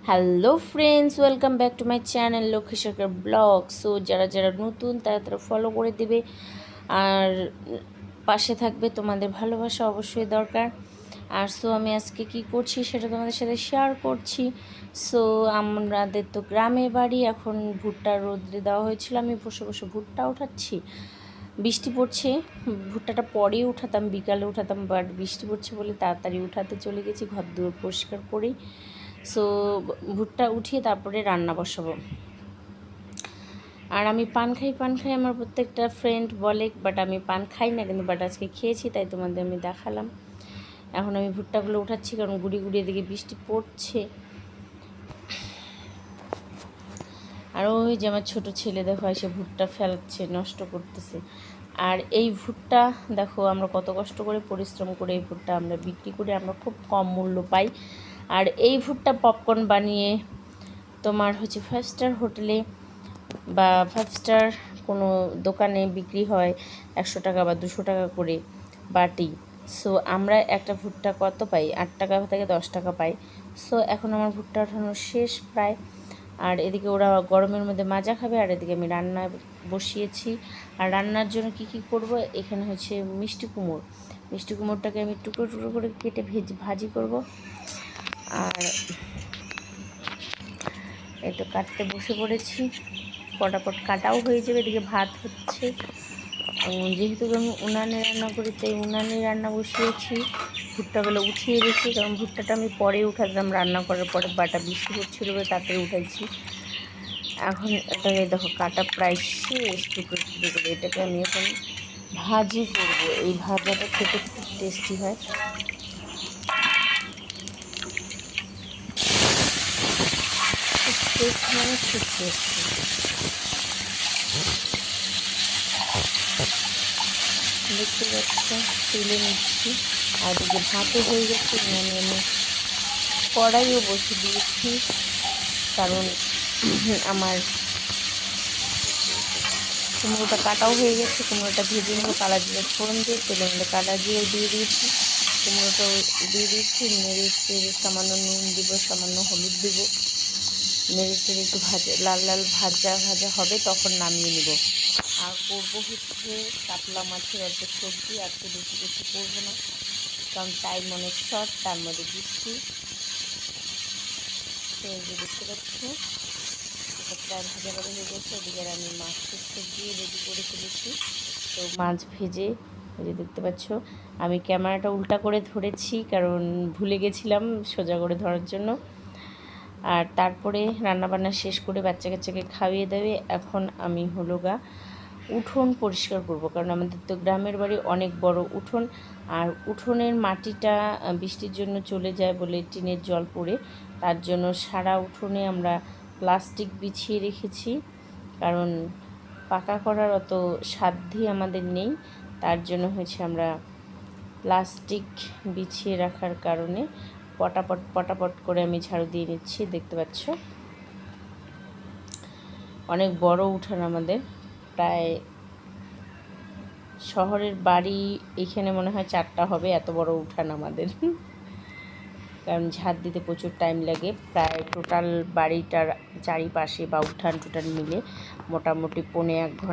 Hello friends, welcome back to my channel Lakshmi Sarkar blog. So যারা যারা নতুন তারা ফলো করে দেবে আর পাশে থাকবে, তোমাদের ভালোবাসা অবশ্যই দরকার। আর সো আমি আজকে কি করছি সেটা তোমাদের সাথে শেয়ার করছি। সো আমাদের তো গ্রামে বাড়ি, এখন ভুট্টা রোদ্রে দেওয়া হয়েছিল, আমি বসে বসে ভুট্টা উঠাচ্ছি। বৃষ্টি পড়ছে, ভুট্টাটা পরেই উঠাতাম, বিকালে উঠাতাম, বাট বৃষ্টি পড়ছে বলে তাড়াতাড়ি উঠাতে চলে গেছি ঘর দুয়ার পরিষ্কার করেই। সো ভুট্টা উঠিয়ে তারপরে রান্না বসাবো। আর আমি পান খাই আমার প্রত্যেকটা ফ্রেন্ড বলে, বাট আমি পান খাই না, কিন্তু বাট আজকে খেয়েছি, তাই তোমাদের আমি দেখালাম। এখন আমি ভুট্টাগুলো উঠাচ্ছি, কারণ গুড়ি গুড়ি এদিকে বৃষ্টি পড়ছে। আর ওই যে আমার ছোটো ছেলে দেখো এসে ভুট্টা ফেলাচ্ছে, নষ্ট করতেছে। আর এই ভুট্টা দেখো আমরা কত কষ্ট করে পরিশ্রম করে এই ভুট্টা আমরা বিক্রি করে আমরা খুব কম মূল্য পাই। আর এই ভুট্টা পপকর্ন বানিয়ে তোমার হচ্ছে 5 স্টার হোটেলে বা 5 স্টার কোনো দোকানে বিক্রি হয় 100 টাকা বা 200 টাকা করে বাটি। সো আমরা একটা ভুট্টা কত পাই? 8 টাকা থেকে 10 টাকা পাই। সো এখন আমার ভুট্টা ওঠানো শেষ প্রায়। আর এদিকে ওরা গরমের মধ্যে মাজা খাবে, আর এদিকে আমি রান্না বসিয়েছি। আর রান্নার জন্য কি কি করব, এখানে হচ্ছে মিষ্টি কুমড়োটাকে আমি টুকরো টুকরো করে কেটে ভাজি করব। আর এটা কাটতে বসে পড়েছি, পটাপট কাটাও হয়ে যাবে। এদিকে ভাত হচ্ছে, যেহেতু আমি উনানে রান্না করি তাই উনানে রান্না বসিয়েছি। ভুট্টাগুলো উঠিয়ে রেখেছি, কারণ ভুট্টাটা আমি পরে উঠাতাম রান্না করার পরে, বাটা বৃষ্টি হচ্ছিল বলে তাড়াতাড়ি উঠাইছি। এখন এটাকে দেখো কাটা প্রায় শেষ, টুকরো টুকরো করে। এটাকে আমি এখন ভাজি করব। এই ভাজাটা খেতে খুব টেস্টি হয়। টেস্ট মানে খুব টেস্টি। দেখতে পাচ্ছ, তুলে নিচ্ছি। আর এই যে ভাতও হয়ে গেছে, আমি কড়াইও বসে দিয়েছি, কারণ আমার কুমড়োটা কাটাও হয়ে গেছে। কুমড়োটা ভেজে নেবো, কালা জিরে ফোড়ন দিয়ে তেলের মধ্যে কালা জিরে দিয়ে দিয়েছি, কুমড়োটাও দিয়ে দিয়েছি। নেড়ে চেড়ে সামান্য নুন দিব, সামান্য হলুদ দিব, নেড়ে চেড়ে একটু লাল লাল ভাজা হবে, তখন নামিয়ে নেব। আর করবো হচ্ছে কাতলা মাছের অর্ধেক সবজি। আজকে বেশি করবো না, কারণ টাইম অনেক শর্ট, তার মধ্যে বৃষ্টি। তো এই যে দেখতে পাচ্ছ এটা প্রায় ভাজা হয়ে গেছে। ওদিকে আমি মাছের সবজি রেডি করে ফেলেছি। তো মাছ ভেজে এই যে দেখতে পাচ্ছ, আমি ক্যামেরাটা উল্টা করে ধরেছি কারণ ভুলে গেছিলাম সোজা করে ধরার জন্য। আর তারপরে রান্নাবান্না শেষ করে বাচ্চা কাচ্চাকে খাইয়ে দেবে। এখন আমি উঠোন পরিষ্কার করব, কারণ আমাদের তো গ্রামের বাড়ি, অনেক বড় উঠোন। আর উঠোনের মাটিটা বৃষ্টির জন্য চলে যায় বলে টিনের জল পড়ে, তার জন্য সারা উঠোনে আমরা প্লাস্টিক বিছিয়ে রেখেছি, কারণ পাকা করার অত সাধ্যি আমাদের নেই। তার জন্য হয়েছে আমরা প্লাস্টিক বিছিয়ে রাখার কারণে পটাপট করে আমি ঝাড়ু দিয়ে নিচ্ছি। দেখতে পাচ্ছ অনেক বড় উঠান আমাদের, প্রায় শহরের বাড়ি এখানে মনে হয় 4টা হবে, এত বড় উঠান আমাদের। কারণ ঝাড় দিতে প্রচুর টাইম লাগে। প্রায় টোটাল বাড়িটার চারিপাশে বা উঠান টুঠান মিলে মোটামুটি 1.5 ঘন্টা